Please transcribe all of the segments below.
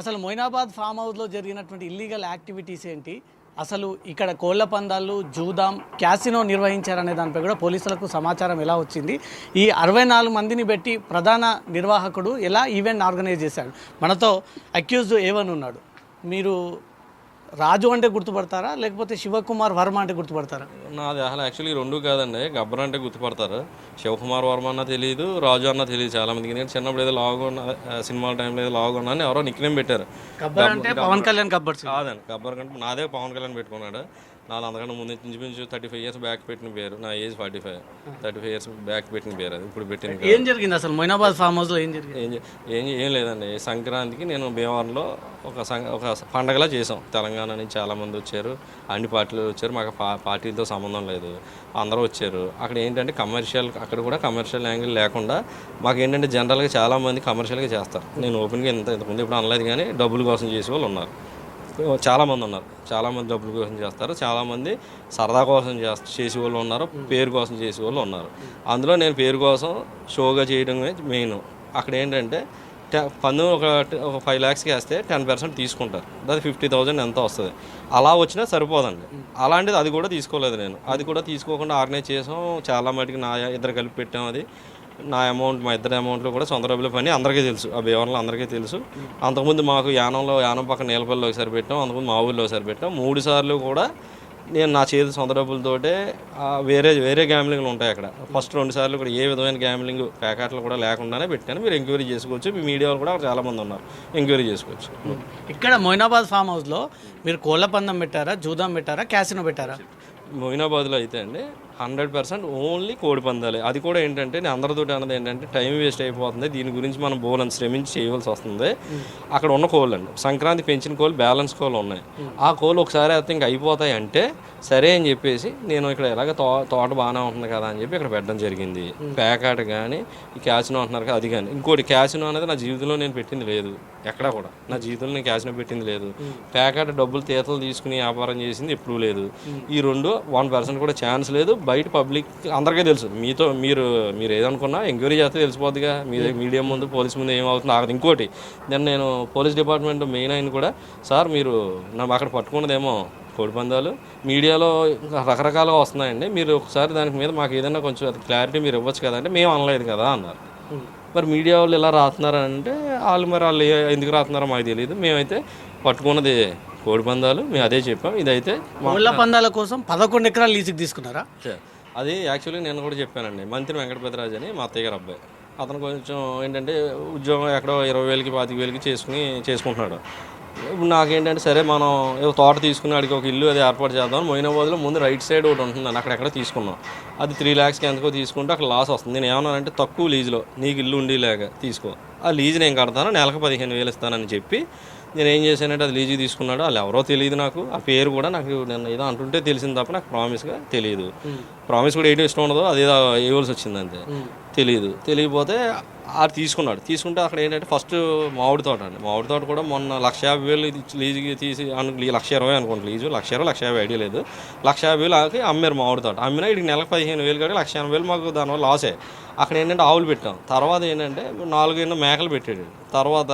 అసలు మొయినాబాద్ ఫామ్ హౌస్లో జరిగినటువంటి ఇల్లీగల్ యాక్టివిటీస్ ఏంటి, అసలు ఇక్కడ కోళ్ల పందాలు, జూదాం, క్యాసినో నిర్వహించారనే దానిపై కూడా పోలీసులకు సమాచారం ఎలా వచ్చింది, ఈ 64 మందిని పెట్టి ప్రధాన నిర్వాహకుడు ఎలా ఈవెంట్ ఆర్గనైజ్ చేశాడు. మనతో అక్యూజ్డ్ A1 ఉన్నాడు. మీరు రాజు అంటే గుర్తుపడతారా, లేకపోతే శివకుమార్ వర్మ అంటే గుర్తుపడతారా? నాది అసలు యాక్చువల్లీ రెండు కాదండి. గబ్బర్ అంటే గుర్తుపడతారు, శివకుమార్ వర్మ అన్న తెలియదు, రాజు అన్న తెలియదు చాలా మందికి. ఎందుకంటే చిన్నప్పుడు ఏదో లాగు సినిమాల టైంలో ఏదో లాగు అని ఎవరో నిక్నేమ్ పెట్టారు. గబ్బర్ అంటే పవన్ కళ్యాణ్ గబ్బర్ కాదండి, గబ్బర్ కంటే నాదే పవన్ కళ్యాణ్ పెట్టుకున్నాడు. నాది అంతకంటే ముందు ఇంచుమించు 35 years బ్యాక్ పెట్టిన పేరు. నా ఏజ్ 45, 35 years బ్యాక్ పెట్టిన పేరు అది ఇప్పుడు పెట్టిన. ఏం జరిగింది అసలు మొయినాబాద్ ఫామ్ హౌస్లో? ఏం జరిగింది? ఏం లేదండి. సంక్రాంతికి నేను భీమవరంలో ఒక పండగలా చేసాం. తెలంగాణ నుంచి చాలామంది వచ్చారు, అన్ని పార్టీలు వచ్చారు. మాకు పార్టీలతో సంబంధం లేదు, అందరూ వచ్చారు. అక్కడ ఏంటంటే కమర్షియల్, అక్కడ కూడా కమర్షియల్ యాంగిల్ లేకుండా మాకు ఏంటంటే జనరల్గా చాలామంది కమర్షియల్గా చేస్తారు. నేను ఓపెన్గా ఇంతకుముందు ఇప్పుడు అనలేదు, కానీ డబ్బుల కోసం చేసే వాళ్ళు ఉన్నారు, చాలామంది ఉన్నారు. చాలామంది డబ్బుల కోసం చేస్తారు, చాలామంది సరదా కోసం చేసేవాళ్ళు ఉన్నారు, పేరు కోసం చేసేవాళ్ళు ఉన్నారు. అందులో నేను పేరు కోసం షోగా చేయడమే మెయిన్. అక్కడ ఏంటంటే పన్ను ఒక 5 lakhsకి వేస్తే 10% తీసుకుంటారు. అది 50,000 ఎంత వస్తుంది. అలా వచ్చినా సరిపోదండి. అలాంటిది అది కూడా తీసుకోలేదు నేను. అది కూడా తీసుకోకుండా ఆర్గనైజ్ చేసాం. చాలా మటుకు నా ఇద్దరు కలిపి పెట్టాం. అది నా అమౌంట్, మా ఇద్దరి అమౌంట్లో కూడా సొంత డబ్బుల పని అందరికీ తెలుసు, ఆ భీమవరంలో అందరికీ తెలుసు. అంతకుముందు మాకు యానం పక్కన నీలపల్లిలో ఒకసారి పెట్టాం, అంతకుముందు మా ఊళ్ళో ఒకసారి పెట్టాం. 3 సార్లు కూడా నేను నా చేతి సొంత డబ్బులతోటే వేరే గ్యామ్లింగ్లు ఉంటాయి అక్కడ. ఫస్ట్ 2 సార్లు కూడా ఏ విధమైన గ్యామ్లింగ్ ప్యాకెట్లు కూడా లేకుండానే పెట్టాను. మీరు ఎంక్వైరీ చేసుకోవచ్చు, మీ మీడియా వాళ్ళు కూడా చాలామంది ఉన్నారు, ఎంక్వైరీ చేసుకోవచ్చు. ఇక్కడ మొయినాబాద్ ఫామ్ హౌస్లో మీరు కోళ్ల పందెం పెట్టారా, జూదాం పెట్టారా, క్యాసినో పెట్టారా? మొయినాబాద్లో అయితే అండి 100% ఓన్లీ కోడి పందాలే. అది కూడా ఏంటంటే నేను అందరితోటి అన్నది ఏంటంటే టైం వేస్ట్ అయిపోతుంది, దీని గురించి మనం బోలని శ్రమించి చేయవలసి వస్తుంది. అక్కడ ఉన్న కోళ్ళు అండి, సంక్రాంతి పెంచిన కోళ్ళు, బ్యాలెన్స్ కోళ్ళు ఉన్నాయి. ఆ కోళ్ళు ఒకసారి అయితే ఇంక అయిపోతాయి అంటే సరే అని చెప్పేసి నేను ఇక్కడ ఎలాగ తోట బాగానే ఉంటుంది కదా అని చెప్పి ఇక్కడ పెట్టడం జరిగింది. ప్యాకాట కానీ ఈ క్యాసినో అంటున్నారు కదా, అది కానీ. ఇంకోటి క్యాసినో అనేది నా జీవితంలో నేను పెట్టింది లేదు, ఎక్కడ కూడా నా జీవితంలో నేను క్యాసినో పెట్టింది లేదు. ప్యాకాట డబ్బులు తీతలు తీసుకుని వ్యాపారం చేసింది ఎప్పుడూ లేదు. ఈ రెండు 1% కూడా ఛాన్స్ లేదు. బయట పబ్లిక్ అందరికీ తెలుసు. మీరు ఏదనుకున్నా ఎంక్వైరీ చేస్తే తెలిసిపోద్దిగా. మీడియా ముందు, పోలీస్ ముందు ఏమవుతుందో ఆగదు. ఇంకోటి నేను పోలీస్ డిపార్ట్మెంట్ మెయిన్ అయిన కూడా, సార్ మీరు అక్కడ పట్టుకున్నదేమో కోడి పందాలు, మీడియాలో రకరకాలుగా వస్తున్నాయండి, మీరు ఒకసారి దానికి మీద మాకు ఏదైనా కొంచెం క్లారిటీ మీరు ఇవ్వచ్చు కదా అంటే మేము అనలేదు కదా అన్నారు. మరి మీడియా వాళ్ళు ఇలా రాస్తున్నారంటే వాళ్ళు ఎందుకు రాస్తున్నారో మాకు తెలియదు. మేమైతే పట్టుకున్నది కోడి పందాలు, మేము అదే చెప్పాం. ఇదైతే కోళ్ల పందాల కోసం 11 ఎకరాలు లీజుకి తీసుకున్నారా? అది యాక్చువల్లీ నేను కూడా చెప్పానండి. మంత్రి వెంకటపతిరాజు అని మా అత్తయ్య గారు అబ్బాయి, అతను కొంచెం ఏంటంటే ఉద్యోగం ఎక్కడో 20,000కి 25,000కి చేసుకుంటున్నాడు. ఇప్పుడు నాకేంటంటే సరే మనం ఏదో తోట తీసుకుని అడిగి ఒక ఇల్లు అది ఏర్పాటు చేద్దాం. మొయినాబాద్లో ముందు రైట్ సైడ్ ఒకటి ఉంటుందండి, అక్కడెక్కడ తీసుకున్నాం. అది 3 lakhsకి ఎంతకో తీసుకుంటే అక్కడ లాస్ వస్తుంది. నేను ఏమన్నానంటే తక్కువ లీజులో నీకు ఇల్లు ఉండేలాగా తీసుకో, ఆ లీజు నేను కడతాను, నెలకు 15,000 ఇస్తానని చెప్పి నేను ఏం చేశానంటే అది లీజు తీసుకున్నాడు. వాళ్ళు ఎవరో తెలియదు నాకు, ఆ పేరు కూడా నాకు నేను ఏదో అంటుంటే తెలిసింది తప్ప నాకు ప్రామిస్గా తెలియదు. ప్రామిస్ కూడా ఏంటో ఇష్టం ఉండదు, అదేదో వేయవలసి వచ్చింది అంతే. తెలియకపోతే అది తీసుకుంటే అక్కడ ఏంటంటే ఫస్ట్ మామిడి తోట అండి. మామిడి తోట కూడా మొన్న 150,000 లీజుకి తీసి 120,000 అనుకోండి లీజు, 150,000 ఐడియా లేదు, 150,000 అమ్మారు మామిడి తోట. అమ్మినా ఇక్కడికి నెలకు 15,000 కాబట్టి 180,000 మాకు దానివల్ల లాసే. అక్కడ ఏంటంటే ఆవులు పెట్టాం. తర్వాత ఏంటంటే 4 మేకలు పెట్టాడు. తర్వాత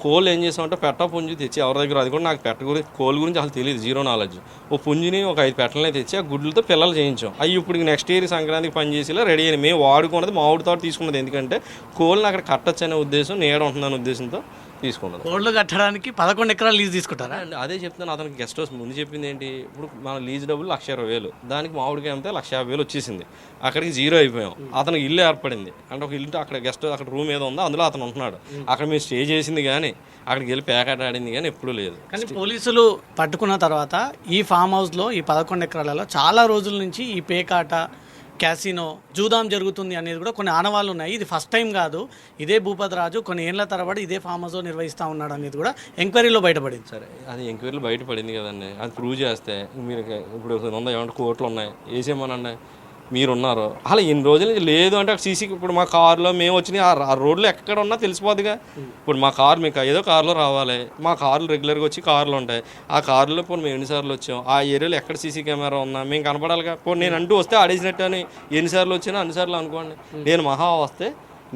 కోళ్ళు ఏం చేసామంటే పెట్ట పుంజు తెచ్చి ఎవరి దగ్గర, అది కూడా నాకు పెట్ట గురించి కోళ్ళ గురించి అసలు తెలియదు, జీరో నాలెడ్జ్. ఓ పుంజిని ఒక 5 పెట్టలనే తెచ్చి ఆ గుడ్లతో పిల్లలు చేయించాం. అవి ఇప్పుడు నెక్స్ట్ ఇయర్ సంక్రాంతికి పనిచేసేలా రెడీ అయినాయి. మేము వాడుకున్నది మామిడి తోట తీసుకున్నది, ఎందుకంటే కోళ్ళని అక్కడ కట్టచ్చు అనే ఉద్దేశం, నీడ ఉంటుందనే ఉద్దేశంతో తీసుకున్నది. కోళ్ళు కట్టడానికి 11 ఎకరాలు లీజు తీసుకుంటారా? అదే చెప్తాను. అతనికి గెస్ట్ హౌస్ ముందు చెప్పింది ఏంటి, ఇప్పుడు మన లీజ్ డబ్బులు 120,000, దానికి మామిడికాయ అమ్మితే 150,000 వచ్చేసింది. అక్కడికి జీరో అయిపోయాం. అతనికి ఇల్లు ఏర్పడింది అంటే ఒక ఇల్లు అక్కడ గెస్ట్ అక్కడ రూమ్ ఏదో ఉందో అందులో అతను ఉంటున్నాడు. అక్కడ మేము స్టే చేసింది కానీ అక్కడికి వెళ్ళి ప్యాకెట్ ఆడింది కానీ ఎప్పుడూ లేదు. కానీ పోలీసులు పట్టుకున్న తర్వాత ఈ ఫామ్ హౌస్లో ఈ 11 ఎకరాలలో చాలా రోజుల నుంచి ఈ పేకాట, క్యాసినో, జూదాం జరుగుతుంది అనేది కూడా కొన్ని ఆనవాళ్ళు ఉన్నాయి. ఇది ఫస్ట్ టైం కాదు, ఇదే భూపతిరాజు కొన్ని ఏళ్ల తరబడి ఇదే ఫామ్ హౌస్లో నిర్వహిస్తూ ఉన్నాడు అనేది కూడా ఎంక్వైరీలో బయటపడింది. సరే, అది ఎంక్వైరీలో బయటపడింది కదండి, అది ప్రూవ్ చేస్తే మీరు ఇప్పుడు ఏమంటే కోర్టులు ఉన్నాయి, వేసేమనండి. మీరున్నారు అలా ఎన్ని రోజుల నుంచి లేదు అంటే సీసీ, ఇప్పుడు మా కారులో మేము వచ్చినాయి ఆ రోడ్లో ఎక్కడ ఉన్నా తెలిసిపోద్దిగా. ఇప్పుడు మా కారు మీకు ఏదో కారులో రావాలి, మా కార్లు రెగ్యులర్గా వచ్చి కార్లు ఉంటాయి, ఆ కారులో పోనీ మేము ఎన్నిసార్లు వచ్చాం, ఆ ఏరియాలో ఎక్కడ సీసీ కెమెరా ఉన్నా మేము కనపడాలిగా. పోనీ నేను అంటూ వస్తే ఆడేసినట్టు అని ఎన్నిసార్లు వచ్చినా అన్నిసార్లు అనుకోండి. నేను మహా వస్తే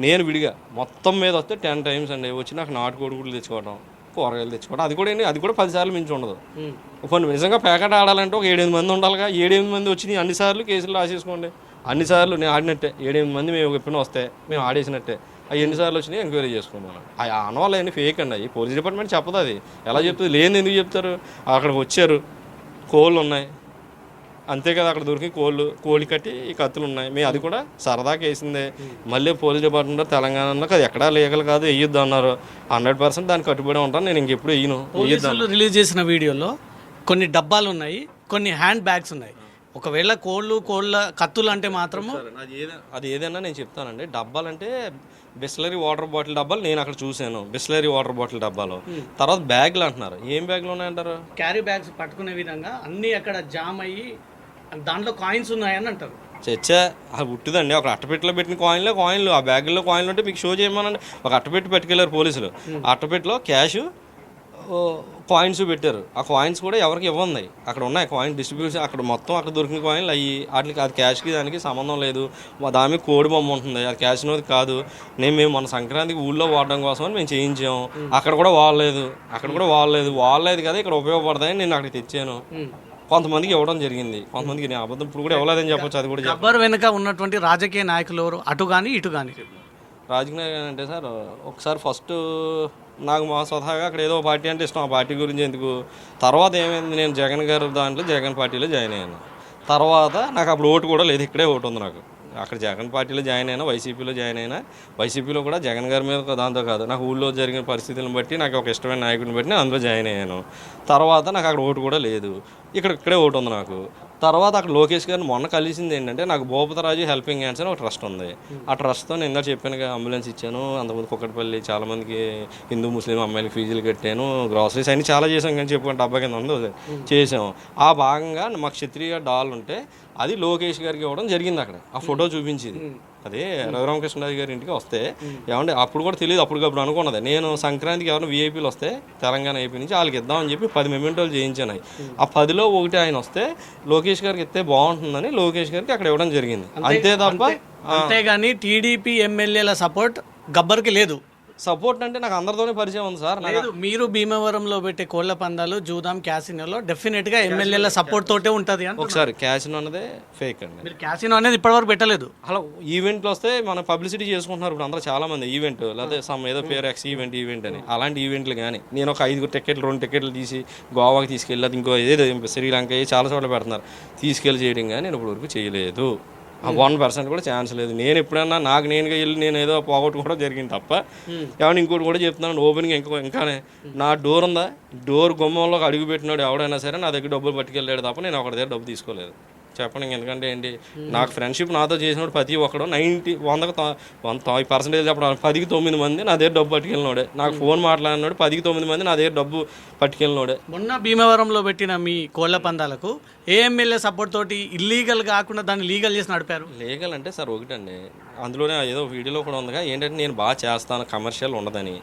నేను విడిగా మొత్తం మీద వస్తే 10 times అండి వచ్చి నాకు నాటుకోడి గుడ్లు తెచ్చుకోవడం, కూరగాయలు తెచ్చుకోవడం. అది కూడా 10 సార్లు మించి ఉండదు. కొన్ని నిజంగా ప్యాకెట్ ఆడాలంటే ఒక 7-8 మంది ఉండాలిగా. 7-8 మంది వచ్చి అన్నిసార్లు కేసులు రాసేసుకోండి. అన్నిసార్లు నేను ఆడినట్టే 7-8 మంది మేము ఎప్పుడైనా వస్తే మేము ఆడేసినట్టే. అవి ఎన్నిసార్లు వచ్చినాయి ఎంక్వైరీ చేసుకున్నాను. అవి అనవాళ్ళు అన్నీ ఫేక్ అండి. అవి పోలీస్ డిపార్ట్మెంట్ చెప్పదు. అది ఎలా చెప్తుంది? లేని ఎందుకు చెప్తారు? అక్కడికి వచ్చారు, కోళ్ళు ఉన్నాయి అంతే కదా, అక్కడ దొరికి కోడి కట్టి ఈ కత్తులు ఉన్నాయి. మేము అది కూడా సరదాకి వేసిందే. మళ్ళీ పోలీస్ డిపార్ట్మెంట్ తెలంగాణలో అది ఎక్కడా లీగల్ కాదు, వేయొద్దు అన్నారు. 100% దానికి కట్టుబడి ఉంటాను. నేను ఇంకెప్పుడు వేయను. పోలీసులు రిలీజ్ చేసిన వీడియోలో కొన్ని డబ్బాలు ఉన్నాయి, కొన్ని హ్యాండ్ బ్యాగ్స్ ఉన్నాయి. ఒకవేళ కోళ్ళ కత్తులు అంటే మాత్రము అది ఏదైనా నేను చెప్తానండి. డబ్బాలంటే బిస్లరీ వాటర్ బాటిల్ డబ్బాలు నేను అక్కడ చూశాను. బిస్లరీ వాటర్ బాటిల్ డబ్బాలు. తర్వాత బ్యాగులు అంటున్నారు. ఏం బ్యాగులు ఉన్నాయంటారు? క్యారీ బ్యాగ్స్ పట్టుకునే విధంగా అన్నీ అక్కడ జామ్ అయ్యి దాంట్లో కాయిన్స్ ఉన్నాయని అంటారు. చచ్చా, అది ఉట్టిదండి. ఒక అట్టపెట్టిలో పెట్టిన కాయిన్లు ఆ బ్యాగుల్లో కాయిన్లు ఉంటే మీకు షో చేయమనండి. ఒక అట్టపెట్టి పట్టుకెళ్ళారు పోలీసులు. ఆ అట్టపెట్టిలో క్యాష్, కాయిన్స్ పెట్టారు. ఆ కాయిన్స్ కూడా ఎవరికి ఇవ్వండి. అక్కడ ఉన్నాయి కాయిన్ డిస్ట్రిబ్యూషన్. అక్కడ మొత్తం అక్కడ దొరికిన కాయిన్లు అయ్యి వాటికి అది క్యాష్కి దానికి సంబంధం లేదు. దాని కోడి బొమ్మ ఉంటుంది, అది క్యాష్ అనేది కాదు. మేము మన సంక్రాంతికి ఊళ్ళో వాడడం కోసం అని మేము చేయించాము. అక్కడ కూడా వాడలేదు కదా, ఇక్కడ ఉపయోగపడతాయని నేను అక్కడికి తెచ్చాను. కొంతమందికి ఇవ్వడం జరిగింది, కొంతమందికి నేను అబద్ధం ఇప్పుడు కూడా ఇవ్వలేదని చెప్పొచ్చు. అది కూడా గబ్బర్ వెనుక ఉన్నటువంటి రాజకీయ నాయకులు ఎవరు? అటు కానీ ఇటు కానీ. రాజకీయ నాయకులు అంటే సార్, ఒకసారి ఫస్ట్ నాకు మా స్వతహాగా అక్కడ ఏదో పార్టీ అంటే ఇష్టం. ఆ పార్టీ గురించి ఎందుకు. తర్వాత ఏమైంది, నేను జగన్ గారు దాంట్లో జగన్ పార్టీలో జాయిన్ అయ్యాను. తర్వాత నాకు అప్పుడు ఓటు కూడా లేదు, ఇక్కడే ఓటు ఉంది నాకు. అక్కడ జగన్ పార్టీలో జాయిన్ అయినా, వైసీపీలో జాయిన్ అయినా. వైసీపీలో కూడా జగన్ గారి మీద దాంతో కాదు, నాకు ఊళ్ళో జరిగిన పరిస్థితులను బట్టి నాకు ఒక ఇష్టమైన నాయకుడిని బట్టి నేను అందులో జాయిన్ అయ్యాను. తర్వాత నాకు అక్కడ ఓటు కూడా లేదు, ఇక్కడే ఓటు ఉంది నాకు. తర్వాత అక్కడ లోకేష్ గారిని మొన్న కలిసింది ఏంటంటే, నాకు భూపతరాజు హెల్పింగ్ హ్యాండ్స్ అని ఒక ట్రస్ట్ ఉంది. ఆ ట్రస్ట్తో నేను ఇందాక చెప్పాను, అంబులెన్స్ ఇచ్చాను. అంతకుముందు కుక్కటిపల్లి చాలామందికి హిందూ ముస్లిం అమ్మాయిలకి ఫీజులు కట్టాను, గ్రాసరీస్ అన్ని చాలా చేసాం. కానీ చెప్పుకుంటే డబ్బా కింద ఉంది చేసాం. ఆ భాగంగా మాకు క్షత్రియ డాల్ ఉంటే అది లోకేష్ గారికి ఇవ్వడం జరిగింది. అక్కడ ఆ ఫోటో చూపించింది. అదే రఘురామకృష్ణరాజు గారి ఇంటికి వస్తే ఏమంటే అప్పుడు కూడా తెలియదు, అప్పటికప్పుడు అనుకున్నది. నేను సంక్రాంతికి ఎవరైనా వీఐపీలు వస్తే తెలంగాణ ఏపీ నుంచి వాళ్ళకి ఇద్దామని చెప్పి 10 మెమెంటోలు చేయించాను. ఆ 10లో ఒకటి ఆయన వస్తే లోకేష్ గారికి ఇస్తే బాగుంటుందని లోకేష్ గారికి అక్కడ ఇవ్వడం జరిగింది. అంతే తప్ప అంతేగాని టీడీపీ ఎమ్మెల్యేల సపోర్ట్ గబ్బర్కి లేదు. సపోర్ట్ అంటే నాకు అందరితోనే పరిచయం ఉంది సార్. మీరు భీమవరంలో పెట్టే కోళ్ల పందాలు, జూదాం, క్యాసినోలో డెఫినెట్ గా ఎమ్మెల్యేల సపోర్ట్ తోటే ఉంటది. ఒకసారి క్యాసినో అనేది ఫేక్ అండి. మీరు క్యాసినో అనేది ఇప్పటివరకు పెట్టలేదు. అలా ఈవెంట్లు వస్తే మనం పబ్లిసిటీ చేసుకుంటున్నారు ఇప్పుడు అందరూ చాలా మంది. ఈవెంట్ లేదా ఏదో పేరు ఎక్స్ ఈవెంట్ అని అలాంటి ఈవెంట్లు. కానీ నేను ఒక 5 టికెట్లు 2 టికెట్లు తీసి గోవాకి తీసుకెళ్ళి, అది ఇంకో ఏదో శ్రీలంక చాలా చోట్ల పెడుతున్నారు, తీసుకెళ్ళి చేయడం కానీ నేను ఇప్పటివరకు చేయలేదు. 1% కూడా ఛాన్స్ లేదు. నేను ఎప్పుడన్నా నాకు నేనుగా వెళ్ళి నేను ఏదో పోగొట్టుకోవడం జరిగింది తప్ప. ఏమన్నా ఇంకోటి కూడా చెప్తున్నాను, ఓపెనింగ్ ఇంకానే నా డోర్ ఉందా, డోర్ గుమ్మంలోకి అడుగు పెట్టినాడు ఎవడైనా సరే నా దగ్గర డబ్బులు పట్టుకెళ్ళాడు తప్ప నేను ఒకటి దగ్గర డబ్బు తీసుకోలేదు. చెప్పండి. ఎందుకంటే ఏంటి, నాకు ఫ్రెండ్షిప్ నాతో చేసినప్పుడు ప్రతి ఒక్కడు 100% చెప్పడం 10కి 9 మంది నా దగ్గర డబ్బు పట్టుకెళ్ళినోడే. నాకు ఫోన్ మాట్లాడినాడు 10కి 9 మంది నా దగ్గర డబ్బు పట్టుకెళ్ళినోడే. మొన్న భీమవరంలో పెట్టిన మీ కోళ్ల పందాలకు ఏ ఎమ్మెల్యే సపోర్ట్ తోటి ఇల్లీగల్ కాకుండా దాన్ని లీగల్ చేసి నడిపారు? లీగల్ అంటే సార్ ఒకటండి, అందులోనే ఏదో వీడియోలో కూడా ఉందిగా, ఏంటంటే నేను బాగా చేస్తాను, కమర్షియల్ ఉండదని,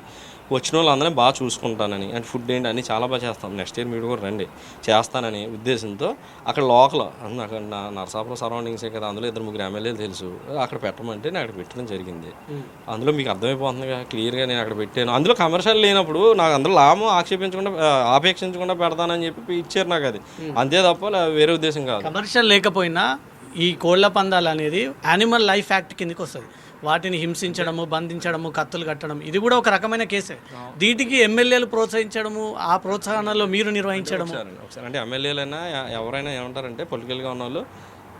వచ్చిన వాళ్ళందరినీ బాగా చూసుకుంటానని, అంటే ఫుడ్ ఏంటి అన్నీ చాలా బాగా చేస్తాను, నెక్స్ట్ ఇయర్ మీరు కూడా రండి చేస్తానని ఉద్దేశంతో అక్కడ లోకల్ అక్కడ నరసాపురం సరౌండింగ్సే కదా, అందులో 2-3 ఎమ్మెల్యేలు తెలుసు, అక్కడ పెట్టమంటే నేను అక్కడ పెట్టడం జరిగింది. అందులో మీకు అర్థమైపోతుందిగా క్లియర్గా నేను అక్కడ పెట్టాను. అందులో కమర్షియల్ లేనప్పుడు నాకు అందులో లాభం ఆపేక్షించకుండా పెడతానని చెప్పి ఇచ్చారు నాకు. అది అంతే తప్ప వేరే ఉద్దేశం కాదు. కమర్షియల్ లేకపోయినా ఈ కోళ్ల పందాలు అనేది యానిమల్ లైఫ్ యాక్ట్ కిందకి వస్తుంది. వాటిని హింసించడము, బంధించడము, కత్తులు కట్టడం ఇది కూడా ఒక రకమైన కేసే. వీటికి ఎమ్మెల్యేలు ప్రోత్సహించడము, ఆ ప్రోత్సాహనలో మీరు నిర్వహించడము. ఒకసారి అంటే ఎమ్మెల్యేలైనా ఎవరైనా ఏమంటారంటే పొలిటికల్గా ఉన్న వాళ్ళు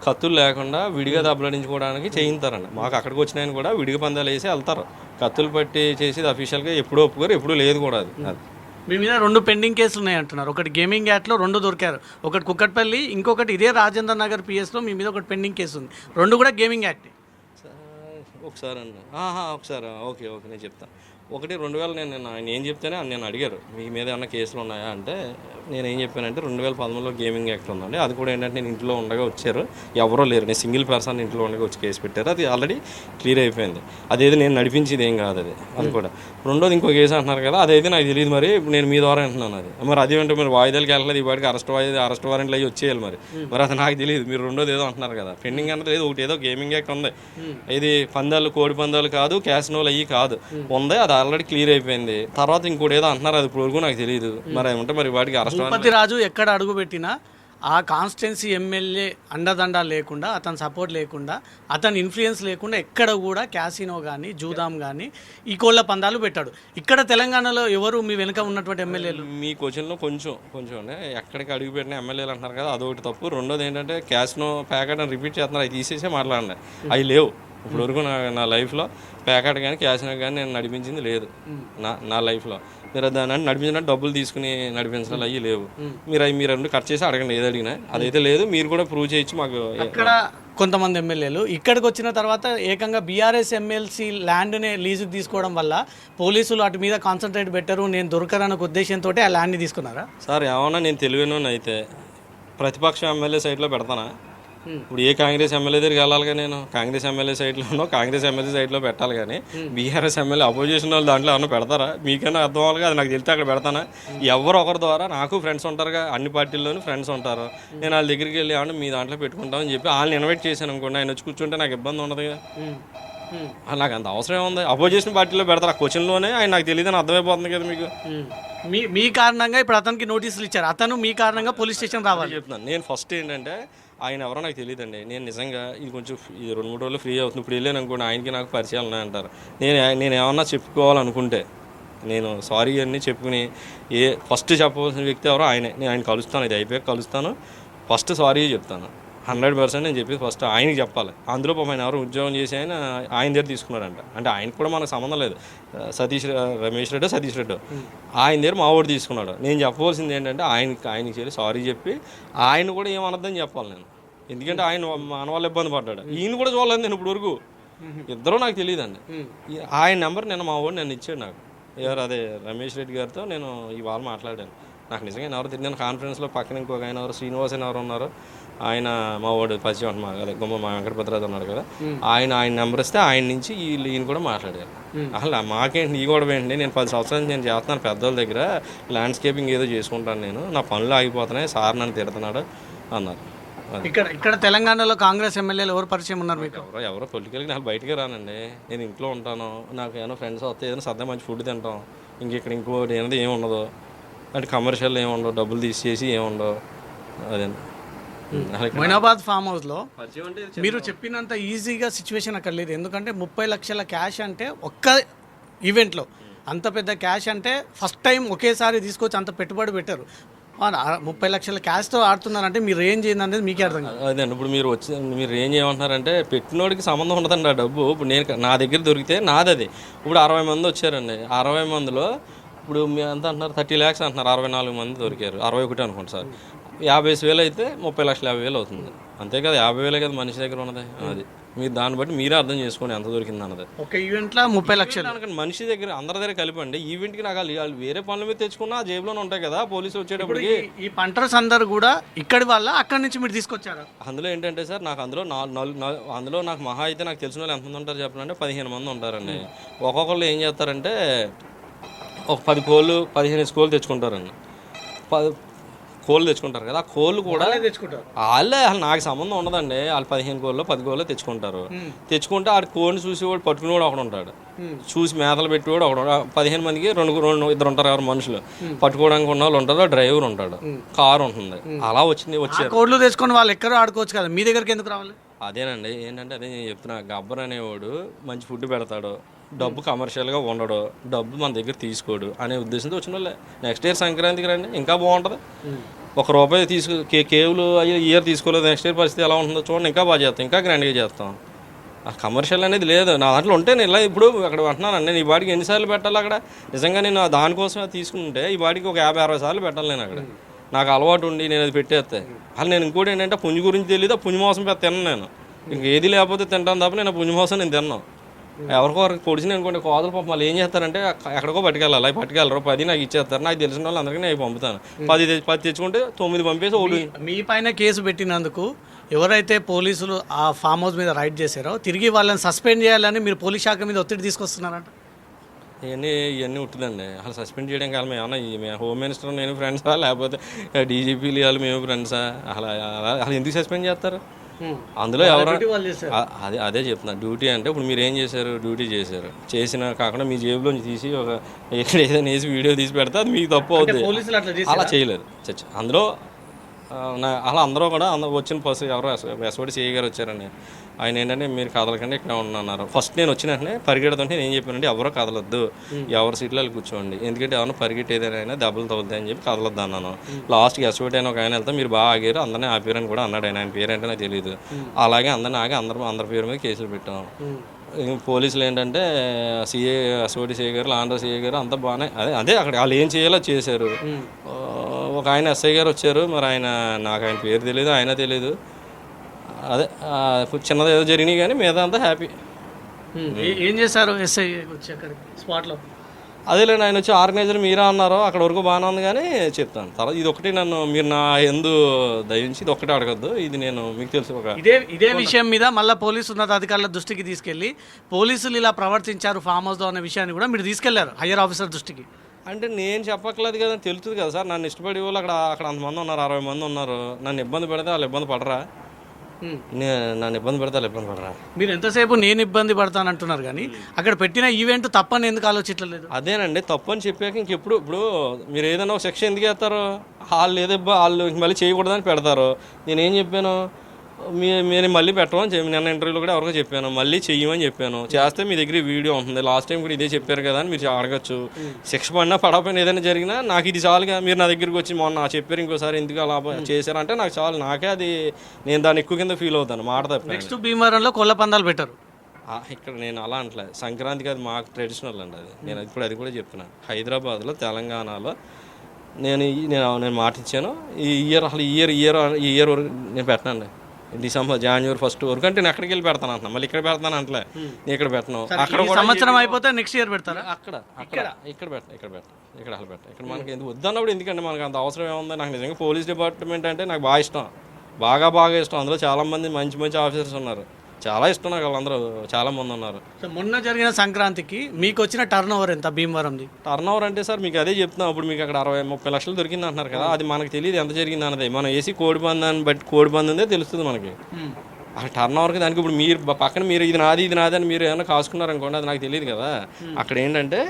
కత్తులు లేకుండా విడిగా దెబ్బలాడించుకోవడానికి చేయించారండి. మాకు అక్కడికి వచ్చినాయని కూడా విడిగా పందాలు వేసి వెళ్తారు. కత్తులు పట్టి చేసేది అఫీషియల్గా ఎప్పుడూ ఒప్పుకోరు, ఎప్పుడూ లేదు కూడా. అది మీ మీద 2 పెండింగ్ కేసులు ఉన్నాయి అంటున్నారు. ఒకటి గేమింగ్ యాక్ట్లో 2 దొరికారు, ఒకటి కుక్కట్పల్లి, ఇంకొకటి ఇదే రాజేంద్ర నగర్ పిఎస్లో మీ మీద ఒకటి పెండింగ్ కేసు ఉంది. 2 కూడా గేమింగ్ యాక్ట్. ఒకసారి ఓకే నేను చెప్తాను. ఒకటి 2000 నేను ఆయన ఏం చెప్తేనే నేను అడిగారు మీ మీద ఏమన్నా కేసులు ఉన్నాయా అంటే నేను ఏం చెప్పానంటే 2013లో గేమింగ్ యాక్ట్ ఉందండి, అది కూడా ఏంటంటే నేను ఇంట్లో ఉండగా వచ్చారు, ఎవరో లేరు, నేను సింగిల్ పర్సన్ ఇంట్లో ఉండగా వచ్చి కేసు పెట్టారు, అది ఆల్రెడీ క్లియర్ అయిపోయింది, అదేది నేను నడిపించేది ఏం కాదు అది కూడా. రెండోది ఇంకో కేసు అంటున్నారు కదా, అదైతే నాకు తెలియదు, మరి నేను మీ ద్వారా అంటున్నాను అది, మరి అదేంటే మరి వాయిదాలకి వెళ్ళలేదు, ఈ వాడికి అరెస్ట్ వారెంట్లు అయ్యి వచ్చేయాలి, మరి అది నాకు తెలియదు, మీరు రెండోది ఏదో అంటున్నారు కదా, పెండింగ్ అన్నది లేదు, ఒకటి ఏదో గేమింగ్ యాక్ట్ ఉంది, ఇది పందాలు కోడి పందాలు కాదు, క్యాసినోలు అయ్యి కాదు ఉంది, అది ఆల్రెడీ క్లియర్ అయిపోయింది. తర్వాత ఇంకోటి ఏదో అంటున్నారు, అది ఇప్పుడు నాకు తెలియదు, మరి ఏమంటే మరి వాడికి భూపతి రాజు ఎక్కడ అడుగు పెట్టినా ఆ కాన్స్టిట్యున్సీ ఎమ్మెల్యే అండదండ లేకుండా, అతని సపోర్ట్ లేకుండా, అతని ఇన్ఫ్లుయెన్స్ లేకుండా ఎక్కడ కూడా క్యాసినో కానీ జూదాం కానీ ఈ కోళ్ళ పందాలు పెట్టాడు. ఇక్కడ తెలంగాణలో ఎవరు మీ వెనుక ఉన్నటువంటి ఎమ్మెల్యేలు? మీ క్వశ్చన్లో కొంచెం ఎక్కడికి అడుగు పెట్టిన ఎమ్మెల్యేలు అంటున్నారు కదా, అదొకటి తప్పు. రెండోది ఏంటంటే క్యాసినో ప్యాకెట్ అని రిపీట్ చేస్తున్నారు, అవి తీసేసే మాట్లాడండి, అవి లేవు ఇప్పుడు వరకు నా లైఫ్లో. ప్యాకెట్ కానీ క్యాసినో కానీ నేను నడిపించింది లేదు నా లైఫ్లో. మీరు దాన్ని నడిపించినట్టు డబ్బులు తీసుకుని నడిపించాలి అవి లేవు. మీరు రెండు కట్ చేసి అడగండి ఏది అడిగినా, అదైతే లేదు. మీరు కూడా ప్రూవ్ చేయొచ్చు మాకు. ఇక్కడ కొంతమంది ఎమ్మెల్యేలు ఇక్కడికి వచ్చిన తర్వాత ఏకంగా బీఆర్ఎస్ ఎమ్మెల్సీ ల్యాండ్ని లీజుకి తీసుకోవడం వల్ల పోలీసులు అటు మీద కాన్సన్ట్రేట్ పెట్టరు, నేను దొరకరన్న ఉద్దేశంతో ఆ ల్యాండ్ని తీసుకున్నారా? సార్ ఏమన్నా నేను తెలివినోని అయితే ప్రతిపక్ష ఎమ్మెల్యే సైట్లో పెడతానా? ఇప్పుడు ఏ కాంగ్రెస్ ఎమ్మెల్యే దగ్గరికి వెళ్ళాలిగా, నేను కాంగ్రెస్ ఎమ్మెల్యే సైట్లోనో కాంగ్రెస్ ఎమ్మెల్యే సైట్లో పెట్టాలి, కానీ బీఆర్ఎస్ ఎమ్మెల్యే అపోజిషన్ వాళ్ళు దాంట్లో ఏమన్నా పెడతారా? మీకైనా అర్థం అవ్వాలి, అది నాకు తెలిస్తే అక్కడ పెడతానా? ఎవరు ఒకరి ద్వారా నాకు ఫ్రెండ్స్ ఉంటారుగా, అన్ని పార్టీల్లోనూ ఫ్రెండ్స్ ఉంటారు, నేను వాళ్ళ దగ్గరికి వెళ్ళి ఏమన్నా మీ దాంట్లో పెట్టుకుంటామని చెప్పి వాళ్ళని ఇన్వైట్ చేశాను అనుకోండి, ఆయన వచ్చి కూర్చుంటే నాకు ఇబ్బంది ఉండదు కదా. నాకు అంత అవసరం ఏముంది? అపోజిషన్ పార్టీలో పెడతారు, ఆ క్వశ్చన్లోనే ఆయన నాకు తెలియదని అర్థమైపోతుంది కదా మీకు. మీ కారణంగా ఇప్పుడు అతనికి నోటీసులు ఇచ్చారు, అతను మీ కారణంగా పోలీస్ స్టేషన్ రావాలి చెప్తున్నాను. నేను ఫస్ట్ ఏంటంటే ఆయన ఎవరో నాకు తెలియదండి, నేను నిజంగా ఇది కొంచెం 2-3 రోజులు ఫ్రీ అవుతుంది, ఇప్పుడు వెళ్ళాను అనుకోండి ఆయనకి నాకు పరిచయాలు ఉన్నాయంటారు. నేను ఏమన్నా చెప్పుకోవాలనుకుంటే నేను సారీ అన్నీ చెప్పుకుని ఫస్ట్ చెప్పవలసిన వ్యక్తి ఎవరో ఆయనే. నేను ఆయన కలుస్తాను, ఇది అయిపోయాక కలుస్తాను, ఫస్ట్ సారీ చెప్తాను 100%. నేను చెప్పేది ఫస్ట్ ఆయనకి చెప్పాలి. అందులో ఆయన ఎవరు ఉద్యోగం చేసి ఆయన దగ్గర తీసుకున్నారంట, అంటే ఆయనకు కూడా మనకు సంబంధం లేదు, రమేష్ రెడ్డి ఆయన దగ్గర మా వాడు తీసుకున్నాడు. నేను చెప్పవలసింది ఏంటంటే ఆయనకి చేసి సారీ చెప్పి ఆయన కూడా ఏమనద్దని చెప్పాలి నేను, ఎందుకంటే ఆయన మన వాళ్ళు ఇబ్బంది పడ్డాడు, ఈయన కూడా చూడలేదు నేను ఇప్పుడు వరకు, ఇద్దరు నాకు తెలియదండి. ఆయన నెంబర్ మా వాడు నన్ను ఇచ్చాడు నాకు, ఎవరు అదే రమేష్ రెడ్డి గారితో నేను ఇవాళ మాట్లాడాను. నాకు నిజంగా ఎవరు తెలియదు, కాన్ఫరెన్స్లో పక్కన ఇంకొక ఆయన ఎవరు శ్రీనివాస్ అని ఎవరు ఉన్నారు, ఆయన మా వాడు పరిచయం అంటున్నారు కదా, మా వెంకటపతిరాజు ఉన్నాడు కదా, ఆయన నెంబర్ ఇస్తే ఆయన నుంచి ఈయన కూడా మాట్లాడారు. అసలు మాకేంటి ఈ కూడా ఏంటి, నేను 10 సంవత్సరాల నుంచి నేను చేస్తున్నాను పెద్దోళ్ళ దగ్గర, ల్యాండ్స్కేపింగ్ ఏదో చేసుకుంటాను నేను, నా పనులు ఆగిపోతున్నాయి, సార్ నన్ను తిడుతున్నాడు అన్నారు. ఇక్కడ తెలంగాణలో కాంగ్రెస్ ఎమ్మెల్యేలు ఎవరు పరిచయం ఉన్నారు మీకు? ఎవరో పొలిటికల్గా నాకు బయటకే రానండి, నేను ఇంట్లో ఉంటాను, నాకు ఏమైనా ఫ్రెండ్స్ వస్తే ఏదైనా సర్దా మంచి ఫుడ్ తింటాం, ఇక్కడ ఇంకోటి ఏమైనా ఏమి ఉండదు, అంటే కమర్షియల్ ఏమి ఉండవు, డబ్బులు తీసేసి ఏమి ఉండవు. అదే మొయినాబాద్ ఫామ్ హౌస్లో మీరు చెప్పినంత ఈజీగా సిచ్యువేషన్ అక్కడ లేదు, ఎందుకంటే 30 లక్షల క్యాష్ అంటే ఒక్క ఈవెంట్లో, అంత పెద్ద క్యాష్ అంటే ఫస్ట్ టైం ఒకేసారి తీసుకొచ్చి అంత పెట్టుబడి పెట్టారు. 30 లక్షల క్యాష్తో ఆడుతున్నారంటే మీ రేంజ్ ఏందనేది మీకే అర్థం కాదు. అదే అండి, ఇప్పుడు మీరు రేంజ్ ఏమంటున్నారంటే పెట్టినోడికి సంబంధం ఉండదండి ఆ డబ్బు. ఇప్పుడు నా దగ్గర దొరికితే నాది అది. ఇప్పుడు 60 మంది వచ్చారండి, 60 మందిలో ఇప్పుడు మీ ఎంత అంటున్నారు 30 lakhs అంటున్నారు, 64 మంది దొరికారు, 61 అనుకోండి సార్, 50,000 అయితే 30,50,000 అవుతుంది, అంతే కదా, 50,000 కదా మనిషి దగ్గర ఉన్నది. అది మీరు దాన్ని బట్టి మీరే అర్థం చేసుకోండి ఎంత దొరికింది అన్నది. ఒక ఈవెంట్లో 30 లక్షలు మనిషి దగ్గర అందరి దగ్గర కలిపండి. ఈవెంట్కి నాకు వాళ్ళు వేరే పనుల మీద తెచ్చుకున్నా జేబులోనే ఉంటాయి కదా, పోలీసులు వచ్చేటప్పటికి. ఈ పంటర్స్ అందరు కూడా ఇక్కడి వల్ల అక్కడి నుంచి మీరు తీసుకొచ్చారు. అందులో ఏంటంటే సార్ నాకు అందులో నాకు మహా అయితే నాకు తెలిసిన వాళ్ళు ఎంతమంది ఉంటారు చెప్పాలంటే 15 మంది ఉంటారండి. ఒక్కొక్కళ్ళు ఏం చేస్తారంటే ఒక 10 కోళ్ళు 15 కోళ్ళు తెచ్చుకుంటారండి. 10 కోళ్ళు తెచ్చుకుంటారు కదా, ఆ కోళ్ళు కూడా వాళ్ళే, అసలు నాకు సంబంధం ఉండదండి, వాళ్ళు 15 కోళ్ళు 10 కోళ్ళు తెచ్చుకుంటారు. తెచ్చుకుంటే ఆ కోడిని చూసేవాడు పట్టుకునేవాడు ఒకడు ఉంటాడు, చూసి మేతలు పెట్టేవాడు ఒకడు. 15 మందికి 2 ఉంటారు ఎవరు మనుషులు, పట్టుకోవడానికి ఉన్న వాళ్ళు ఉంటారు, డ్రైవర్ ఉంటాడు, కారు ఉంటుంది. అలా వచ్చారు కోళ్ళు తెచ్చుకొని వాళ్ళు ఎక్కడో ఆడుకోవచ్చు కదా, మీ దగ్గరికి ఎందుకు రావాలి? అదేనండి, ఏంటంటే అదే నేను చెప్తున్నా, గబ్బర్ అనేవాడు మంచి ఫుడ్ పెడతాడు, డబ్బు కమర్షియల్గా ఉండడు, డబ్బు మన దగ్గర తీసుకోడు అనే ఉద్దేశంతో వచ్చిన వాళ్ళే. నెక్స్ట్ ఇయర్ సంక్రాంతికి రండి, ఇంకా బాగుంటుంది. ₹1 కేవులు ఇయర్ తీసుకోలేదు, నెక్స్ట్ ఇయర్ పరిస్థితి ఎలా ఉంటుందో చూడండి, ఇంకా బాగా చేస్తాం, ఇంకా గ్రాండ్గా చేస్తాం. ఆ కమర్షియల్ అనేది లేదు నా దాంట్లో ఉంటే నేను ఇలా ఇప్పుడు అక్కడ అంటున్నానండి, నేను ఈ బాడీకి ఎన్నిసార్లు పెట్టాలి అక్కడ, నిజంగా నేను దానికోసం తీసుకుంటే ఈ బాడీకి ఒక 50-60 సార్లు పెట్టాలి నేను అక్కడ. నాకు అలవాటు ఉండి నేను అది పెట్టేస్తే, అసలు నేను ఇంకోటి ఏంటంటే పుంజు గురించి తెలియదు, ఆ పుంజు మోసం తిన్నాను నేను, ఇంక ఏది లేకపోతే తింటాను తప్ప నేను పుంజు మోసం నేను తిన్నాను. ఎవరికొరకు పొడిచిన అనుకోండి కోదలు పాపం వాళ్ళు ఏం చేస్తారంటే ఎక్కడికో పట్టుకెళ్ళాలి అవి పట్టుకెళ్ళరు 10 నాకు ఇచ్చేస్తారు నాకు తెలిసిన వాళ్ళు అందరికీ నేను పంపుతాను 10 తెచ్చుకుంటే 9 పంపేసి ఒకటి మీ పైన కేసు పెట్టినందుకు ఎవరైతే పోలీసులు ఆ ఫామ్ హౌస్ మీద రైడ్ చేశారో తిరిగి వాళ్ళని సస్పెండ్ చేయాలని మీరు పోలీస్ శాఖ మీద ఒత్తిడి తీసుకొస్తున్నారంట. ఇవన్నీ ఉంటుందండి. అసలు సస్పెండ్ చేయడం కాదు మేము హోమ్ మినిస్టర్ నేను ఫ్రెండ్సా లేకపోతే డీజీపీలు వాళ్ళు మేము ఫ్రెండ్సా అసలు ఎందుకు సస్పెండ్ చేస్తారు? అందులో ఎవరు అదే చెప్తున్నా. డ్యూటీ అంటే ఇప్పుడు మీరు ఏం చేశారు? డ్యూటీ చేసిన కాకుండా మీ జేబులోంచి తీసి ఒక ఏదైనా వేసి వీడియో తీసి పెడితే అది మీకు తప్పు అవుతుంది. అలా చేయలేదు. అందులో అలా అందరూ కూడా వచ్చిన ఫస్ట్ ఎవరో ఎస్ఓడి సిఐ గారు వచ్చారండి. ఆయన ఏంటంటే మీరు కదలకండి ఇక్కడ ఉన్నారు. ఫస్ట్ నేను వచ్చిన వెంటనే పరిగెడుతుంటే నేను చెప్పానండి ఎవరో కదలొద్దు, ఎవరి సీట్లో వాళ్ళు కూర్చోండి, ఎందుకంటే ఎవరైనా పరిగెట్టేదైనా దెబ్బలు తగులుతాయని చెప్పి కదలొద్దు అన్నాను. లాస్ట్కి ఎస్ఓడి అని ఒక ఆయన వెళ్తే మీరు బాగా ఆగారు అందరినీ ఆపారని కూడా అన్నాడు. ఆయన పేరు అంటే నాకు తెలియదు. అలాగే అందరిని ఆగి అందరి పేరు మీద కేసులు పెట్టాం. పోలీసులు ఏంటంటే సిఏ ఎస్ఓడి సిఐ గారు లాండ్ర సిఐ గారు అంతా బాగానే అదే అక్కడ వాళ్ళు ఏం చేయాలో చేశారు. ఒక ఆయన ఎస్ఐ గారు వచ్చారు, మరి నాకు ఆయన పేరు తెలియదు, ఆయన తెలియదు. అదే చిన్నది ఏదో జరిగినాయి కానీ మీద అంతా హ్యాపీ. ఏం చేశారు ఎస్ఐ వచ్చి అక్కడికి స్పాట్లో? అదేలేండి, ఆయన వచ్చి ఆర్గనైజర్ మీరా అన్నారు. అక్కడ వరకు బాగానే ఉంది కానీ చెప్తాను తర్వాత ఇది ఒకటి నన్ను మీరు నా ఎందు దయించి ఇది ఒకటే అడగద్దు. ఇది నేను మీకు తెలుసు ఒక ఇదే విషయం మీద మళ్ళీ పోలీసు ఉన్నతాధికారుల దృష్టికి తీసుకెళ్ళి పోలీసులు ఇలా ప్రవర్తించారు ఫామ్ హౌస్లో అనే విషయాన్ని కూడా మీరు తీసుకెళ్లారు హయ్యర్ ఆఫీసర్ దృష్టికి. అంటే నేను చెప్పట్లేదు కదా, తెలుస్తుంది కదా సార్. నన్ను ఇష్టపడే వాళ్ళు అక్కడ అంతమంది ఉన్నారు, 60 మంది ఉన్నారు. నన్ను ఇబ్బంది పెడితే వాళ్ళు ఇబ్బంది పడరా? నన్ను ఇబ్బంది పెడితే వాళ్ళు ఇబ్బంది పడరా? మీరు ఎంతసేపు నేను ఇబ్బంది పడతాను అంటున్నారు కానీ అక్కడ పెట్టిన ఈవెంట్ తప్పని ఎందుకు ఆలోచించలేదు? అదేనండి తప్పు అని చెప్పాక ఇంకెప్పుడు ఇప్పుడు మీరు ఏదైనా ఒక సెక్షన్ ఎందుకు వేస్తారు? వాళ్ళు మళ్ళీ చేయకూడదని పెడతారు. నేనేం చెప్పాను? మీరు మళ్ళీ పెట్టమని చెప్పి నిన్న ఇంటర్వ్యూలో కూడా ఎవరికో చెప్పాను, మళ్ళీ చెయ్యమని చెప్పాను. చేస్తే మీ దగ్గర వీడియో ఉంటుంది, లాస్ట్ టైం కూడా ఇదే చెప్పారు కదా అని మీరు అడగచ్చు. శిక్ష పడినా పడకపోయినా ఏదైనా జరిగినా నాకు ఇది చాలుగా. మీరు నా దగ్గరికి వచ్చి మొన్న చెప్పారు ఇంకోసారి ఎందుకు అలా చేశారంటే నాకు చాలు. నాకే అది నేను దాన్ని ఎక్కువ కింద ఫీల్ అవుతాను. మాట తప్ప నెక్స్ట్ భీమవరంలో కోళ్ళ పందాలు పెట్టారు. ఇక్కడ నేను అలా అంటలేదు. సంక్రాంతికి అది మాకు ట్రెడిషనల్ అండి. అది నేను ఇప్పుడు అది కూడా చెప్తున్నాను. హైదరాబాద్లో తెలంగాణలో నేను మాట ఇచ్చాను. ఈ ఇయర్ వరకు నేను పెట్టనండి. డిసెంబర్ జనవరి 1 వరకు అంటే నేను ఎక్కడికి వెళ్ళి పెడతాను అంటున్నా. మళ్ళీ ఇక్కడ పెడతాను అంటలే, నేను ఇక్కడ పెట్టను. అక్కడ సంవత్సరం అయిపోతే నెక్స్ట్ ఇయర్ పెడతారా? ఇక్కడ అసలు పెట్ట ఇక్కడ మనకి ఎందుకు వద్దన్నప్పుడు ఎందుకంటే మనకు అంత అవసరం ఏముంది? నాకు నిజంగా పోలీస్ డిపార్ట్మెంట్ అంటే నాకు బాగా ఇష్టం, బాగా ఇష్టం. అందులో చాలామంది మంచి ఆఫీసర్స్ ఉన్నారు, చాలా ఇష్టం నాకు. వాళ్ళందరూ చాలా మంది ఉన్నారు. సో మొన్న జరిగిన సంక్రాంతికి మీకు వచ్చిన టర్న్ ఓవర్ ఎంత భీమవరంది? టర్న్ ఓవర్ అంటే సార్ మీకు అదే చెప్తున్నాం. ఇప్పుడు మీకు అక్కడ 60-30 లక్షలు దొరికింది అంటున్నారు కదా, అది మనకు తెలియదు ఎంత జరిగింది అన్నది. మనం వేసి కోడి పందందే తెలుస్తుంది మనకి. ఆ టర్న్ ఓవర్కి దానికి ఇప్పుడు మీరు పక్కన మీరు ఇది నాది అని మీరు ఏమైనా కాసుకున్నారనుకోండి, అది నాకు తెలియదు కదా. అక్కడ ఏంటంటే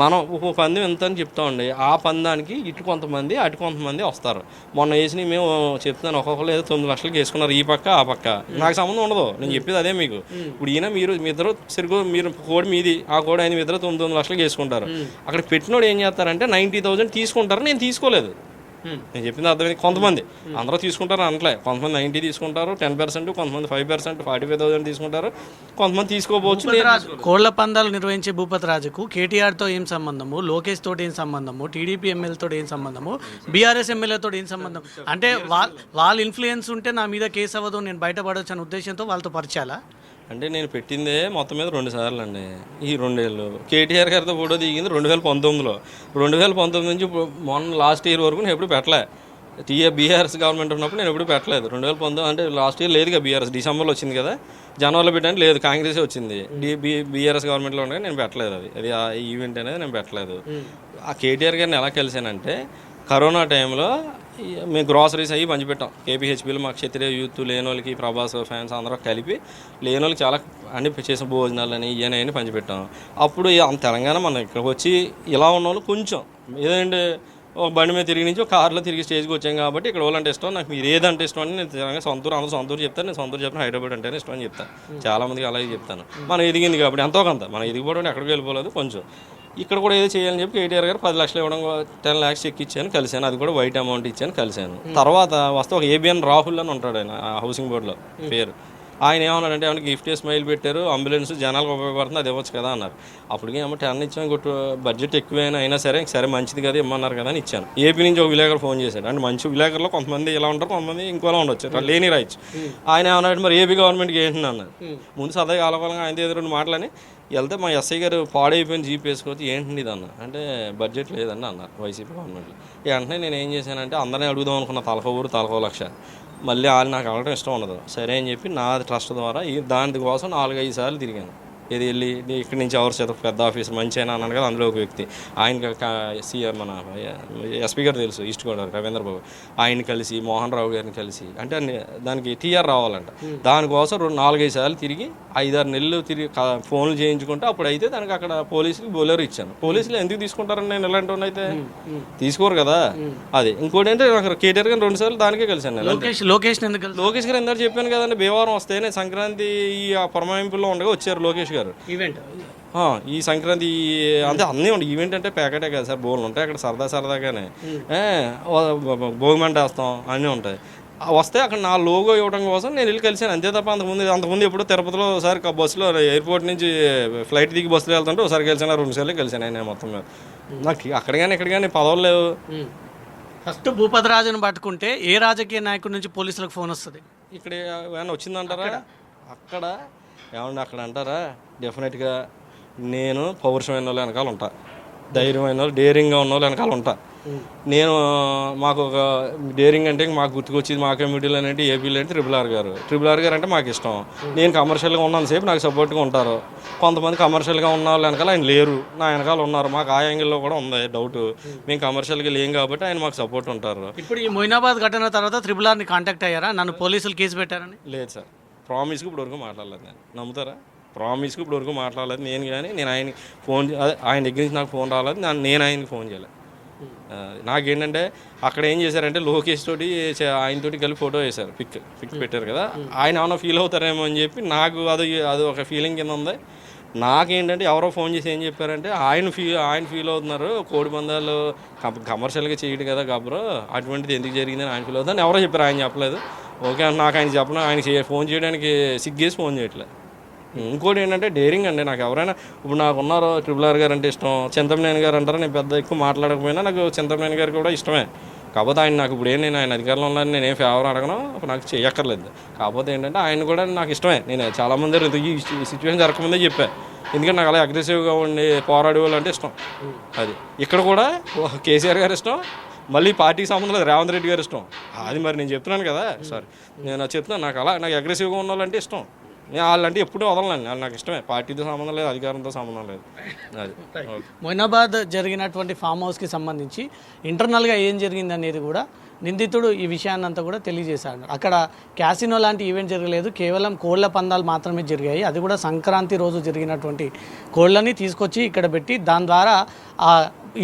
మనం ఒక పందెం ఎంత అని చెప్తామండి. ఆ పందానికి ఇటు కొంతమంది అటు కొంతమంది వస్తారు. మొన్న వేసినవి మేము చెప్తున్నాను, ఒక్కొక్కరు ఏదో 9 లక్షలకి వేసుకున్నారు, ఈ పక్క ఆ పక్క. నాకు సంబంధం ఉండదు, నేను చెప్పేది అదే మీకు. ఇప్పుడు ఈయన మీ ఇద్దరు మీరు కోడి మీది, ఆ కోడి ఆయన మీ ఇద్దరు 9 లక్షలకి వేసుకుంటారు. అక్కడ పెట్టినోడు ఏం చేస్తారంటే 90,000 తీసుకుంటారు. నేను తీసుకోలేదు, నేను చెప్పింది అర్థమైంది. కొంతమంది అందరూ తీసుకుంటారు అనట్లే. కొంతమంది 90 తీసుకుంటారు, 10%, కొంతమంది 5%, 45,000 తీసుకుంటారు, కొంతమంది తీసుకోపోవచ్చు. కోళ్ల పందాలు నిర్వహించే భూపతి రాజుకు కేటీఆర్తో ఏం సంబంధము, లోకేష్ తోటి ఏం సంబంధము, టీడీపీ ఎమ్మెల్యేతో ఏం సంబంధము, బీఆర్ఎస్ ఎమ్మెల్యేతో ఏం సంబంధం? అంటే వాళ్ళ ఇన్ఫ్లుయెన్స్ ఉంటే నా మీద కేసు అవ్వదు, నేను బయటపడవచ్చు అనే ఉద్దేశంతో వాళ్ళతో పరిచయాలా? అంటే నేను పెట్టిందే మొత్తం మీద 2 సార్లు అండి. ఈ 2 ఏళ్ళు కేటీఆర్ గారితో ఫోటో దిగింది 2019లో. 2019 నుంచి మొన్న లాస్ట్ ఇయర్ వరకు నేను ఎప్పుడు పెట్టలే. బీఆర్ఎస్ గవర్నమెంట్ ఉన్నప్పుడు నేను ఎప్పుడు పెట్టలేదు. 2019 అంటే లాస్ట్ ఇయర్ లేదుగా, బీఆర్ఎస్ డిసెంబర్లో వచ్చింది కదా, జనవరిలో పెట్టడానికి లేదు, కాంగ్రెస్ వచ్చింది. బీఆర్ఎస్ గవర్నమెంట్లో ఉండగా నేను పెట్టలేదు. అది ఆ ఈవెంట్ అనేది నేను పెట్టలేదు. ఆ కేటీఆర్ గారిని ఎలా కలిసానంటే కరోనా టైంలో మేము గ్రాసరీస్ అవి పంచిపెట్టాం. కేపీహెచ్పీలో మాకు క్షత్రియ యూత్ లేని వాళ్ళకి, ప్రభాస్ ఫ్యాన్స్ అందరూ కలిపి లేని వాళ్ళకి చాలా అన్ని చేసిన భోజనాలు అని ఇవన్నీ పంచిపెట్టాం. అప్పుడు తెలంగాణ మనం ఇక్కడికి వచ్చి ఇలా ఉన్న వాళ్ళు కొంచెం ఏదంటే ఒక బండి మీద తిరిగి నుంచి ఒక కార్లో తిరిగి స్టేజ్కి వచ్చాం కాబట్టి ఇక్కడ వాళ్ళంటే ఇష్టం, నాకు మీరు ఏదంటే ఇష్టం అని నేను తెలంగాణ అందరూ సొంతూరు చెప్తాను, నేను సొంతూరు చెప్పిన హైదరాబాద్ అంటేనే ఇష్టం అని చెప్తాను. చాలామందికి అలాగే చెప్తాను. మనం ఎదిగింది కాబట్టి ఎంతో కొంత మనం ఎదిగిపోవడం ఎక్కడికి వెళ్ళిపోలేదు. కొంచెం ఇక్కడ కూడా ఏదో చేయాలని చెప్పి కేటీఆర్ గారు 10 లక్షలు ఇవ్వడం, 10 lakhs చెక్ ఇచ్చాను, కలిశాను. అది కూడా వైట్ అమౌంట్ ఇచ్చాను, కలిశాను. తర్వాత వస్తే ఒక ఏబిఎన్ రాహుల్ అని ఉంటాడు, ఆయన హౌసింగ్ బోర్డులో పేరు. ఆయన ఏమన్నాడంటే ఏమన్నా గిఫ్ట్ స్మైల్ పెట్టారు, అంబులెన్స్ జనాలకు ఉపయోగపడుతుంది, అది ఇవ్వచ్చు కదా అన్నారు. అప్పటికి ఏమో 10 ఇచ్చాను, బడ్జెట్ ఎక్కువైనా అయినా సరే మంచిది కదా ఇమ్మన్నారు కదా అని ఇచ్చాను. ఏపీ నుంచి ఒక విలేకరు ఫోన్ చేశాడు. అంటే మంచి విలేకరులో కొంతమంది ఇలా ఉంటారు, కొంతమంది ఇంకోలా ఉండొచ్చు, లేని రైట్స్. ఆయన ఏమన్నాడు, మరి ఏపీ గవర్నమెంట్కి ఏంటి అన్నారు. ముందు సరదాగా ఆలపాలంగా ఆయన దగ్గర 2 మాటలని వెళ్తే మా ఎస్ఐ గారు పాడైపోయిన జీప్ వేసుకోవచ్చు, ఏంటి ఇది అన్న అంటే బడ్జెట్ లేదని అన్నారు వైసీపీ గవర్నమెంట్లో. వెంటనే నేను ఏం చేశానంటే అందరినీ అడుగుదాం అనుకున్న తలకో ఊరు తలకో లక్ష. మళ్ళీ వాళ్ళు నాకు అడగడం ఇష్టం ఉండదు, సరే అని చెప్పి నా ట్రస్ట్ ద్వారా దానికోసం 4-5 సార్లు తిరిగాను. ఇది వెళ్ళి ఇక్కడి నుంచి ఎవరు చేత పెద్ద ఆఫీసర్ మంచి అయినా అన్నాను కదా, అందులో ఒక వ్యక్తి ఆయన సీఎం మన ఎస్పీ గారు తెలుసు, ఈస్ట్ గోదావరి రవీంద్రబాబు, ఆయన కలిసి మోహన్ రావు గారిని కలిసి అంటే దానికి టీఆర్ రావాలంట. దానికోసం 4-5 సార్లు తిరిగి 5-6 నెలలు తిరిగి ఫోన్లు చేయించుకుంటే అప్పుడైతే దానికి అక్కడ పోలీసులు బోలేరు ఇచ్చాను. పోలీసులు ఎందుకు తీసుకుంటారని నేను ఇలాంటి అయితే తీసుకోరు కదా. అది ఇంకోటి అంటే నాకు కేటీఆర్ గారిని 2 సార్లు దానికే కలిసాను. లోకేష్ గారు ఎందరూ చెప్పాను కదండి, భీమవరం వస్తే నేను సంక్రాంతి ఈ పురమాయింపుల్లో ఉండగా వచ్చారు లోకేష్ గారు. ఈవెంట్ ఈ సంక్రాంతి అంటే అన్నీ ఉండి ఈవెంట్ అంటే ప్యాకెటే కదా సార్, బోర్లు ఉంటాయి అక్కడ సరదాగానే భోగిమంట వేస్తాం అన్నీ ఉంటాయి. వస్తే అక్కడ నా లోగో ఇవ్వడం కోసం నేను వెళ్ళి కలిసాను అంతే తప్ప అంతకుముందు ఎప్పుడో తిరుపతిలో ఒకసారి బస్సులో ఎయిర్పోర్ట్ నుంచి ఫ్లైట్ దిగి బస్సులో వెళ్తుంటే ఒకసారి కలిసాను, 2 సార్లు కలిసాను ఆయన మొత్తం మీద. నాకు అక్కడ కానీ ఇక్కడ కానీ పదవులు లేవు. ఫస్ట్ భూపతి రాజుని పట్టుకుంటే ఏ రాజకీయ నాయకుడి నుంచి పోలీసులకు ఫోన్ వస్తుంది? ఇక్కడ ఏమైనా వచ్చిందంటారా? అక్కడ ఏమన్నా అక్కడ అంటారా? డెఫినెట్గా నేను పౌరుషమైన వాళ్ళు వెనకాల ఉంటా, ధైర్యమైన వాళ్ళు డేరింగ్గా ఉన్న వాళ్ళు వెనకాల ఉంటా. నేను మాకు ఒక డేరింగ్ అంటే మాకు గుర్తుకొచ్చేది మా కమ్యూనిటీలో అంటే ఏపీలో అంటే ట్రిపుల్ ఆర్ గారు అంటే మాకు ఇష్టం. నేను కమర్షియల్గా ఉన్నంతసేపు నాకు సపోర్ట్గా ఉంటారు. కొంతమంది కమర్షియల్గా ఉన్న వాళ్ళు వెనకాల ఆయన లేరు, నా వెనకాల ఉన్నారు. మాకు ఆ యాంగిల్లో కూడా ఉంది డౌట్, మేము కమర్షియల్గా లేం కాబట్టి ఆయన మాకు సపోర్ట్ ఉంటారు. ఇప్పుడు ఈ మొయినాబాద్ ఘటన తర్వాత ట్రిపుల్ ఆర్ని కాంటాక్ట్ అయ్యారా? నన్ను పోలీసులు కేసు పెట్టారని? లేదు సార్, ప్రామిస్కి ఇప్పటివరకు మాట్లాడలేదు. నేను నమ్ముతారా? ప్రామిస్కి ఇప్పటివరకు మాట్లాడలేదు నేను. కానీ నేను ఆయనకి ఫోన్ ఆయన దగ్గర నుంచి నాకు ఫోన్ రాలేదు, నేను ఆయనకి ఫోన్ చేయలేదు. నాకేంటంటే అక్కడ ఏం చేశారంటే లోకేష్ తోటి ఆయనతోటి కలిపి ఫోటో వేశారు, పిక్ పెట్టారు కదా, ఆయన ఏమైనా ఫీల్ అవుతారేమో అని చెప్పి నాకు అది ఒక ఫీలింగ్ కింద ఉంది. నాకేంటంటే ఎవరో ఫోన్ చేసి ఏం చెప్పారంటే ఆయన ఫీల్ అవుతున్నారు, కోడి పందాలు కమర్షియల్గా చేయడు కదా గబ్బరు, అటువంటిది ఎందుకు జరిగిందని ఆయన ఫీల్ అవుతుందని ఎవరో చెప్పారు, ఆయన చెప్పలేదు. ఓకే నాకు ఆయన చెప్పడం, ఆయన ఫోన్ చేయడానికి సిగ్గేసి ఫోన్ చేయట్లేదు. ఇంకోటి ఏంటంటే డేరింగ్ అండి. నాకు ఎవరైనా ఇప్పుడు నాకు ఉన్నారు ట్రిపుల్ ఆర్ గారు అంటే ఇష్టం, చింతమనేని గారు అంటారు. నేను పెద్ద ఎక్కువ మాట్లాడకపోయినా నాకు చింతమనేని గారు కూడా ఇష్టమే. కాకపోతే ఆయన నాకు ఇప్పుడు నేను ఆయన అధికారంలో ఉన్నాను, నేనేం ఫేవర్ అడగను, నాకు చేయక్కర్లేదు. కాకపోతే ఏంటంటే ఆయన కూడా నాకు ఇష్టమే. నేను చాలామంది ఈ సిచ్యువేషన్ జరగకముందే చెప్పాను, ఎందుకంటే నాకు అలా అగ్రెసివ్గా ఉండి పోరాడే వాళ్ళు అంటే ఇష్టం. అది ఇక్కడ కూడా కేసీఆర్ గారు ఇష్టం, మళ్ళీ పార్టీకి సంబంధం లేదు రేవంత్ రెడ్డి గారు ఇష్టం. అది మరి నేను చెప్తున్నాను కదా సార్, నేను చెప్తున్నాను నాకు అగ్రెసివ్గా ఉన్న వాళ్ళంటే ఇష్టం. నేను వాళ్ళంటే ఎప్పుడూ వదలలేను, వాళ్ళు నాకు ఇష్టమే. పార్టీతో సంబంధం లేదు, అధికారంతో సంబంధం లేదు. అది మొయినాబాద్ జరిగినటువంటి ఫామ్ హౌస్కి సంబంధించి ఇంటర్నల్గా ఏం జరిగింది అనేది కూడా నిందితుడు ఈ విషయాన్ని అంతా కూడా తెలియజేశాడు. అక్కడ క్యాసినో లాంటి ఈవెంట్ జరగలేదు, కేవలం కోళ్ల పందాలు మాత్రమే జరిగాయి. అది కూడా సంక్రాంతి రోజు జరిగినటువంటి కోళ్ళని తీసుకొచ్చి ఇక్కడ పెట్టి దాని ద్వారా ఆ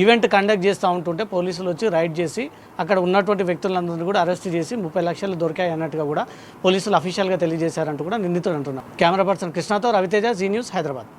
ఈవెంట్ కండక్ట్ చేస్తూ ఉంటుంటే పోలీసులు వచ్చి రైడ్ చేసి అక్కడ ఉన్నటువంటి వ్యక్తులందరినీ కూడా అరెస్ట్ చేసి 30 లక్షలు దొరికాయి అన్నట్టుగా కూడా పోలీసులు అఫీషియల్గా తెలియజేశారంటూ కూడా నిందితుడు అంటున్నారు. కెమెరా పర్సన్ కృష్ణతో రవితేజ, జీ న్యూస్, హైదరాబాద్.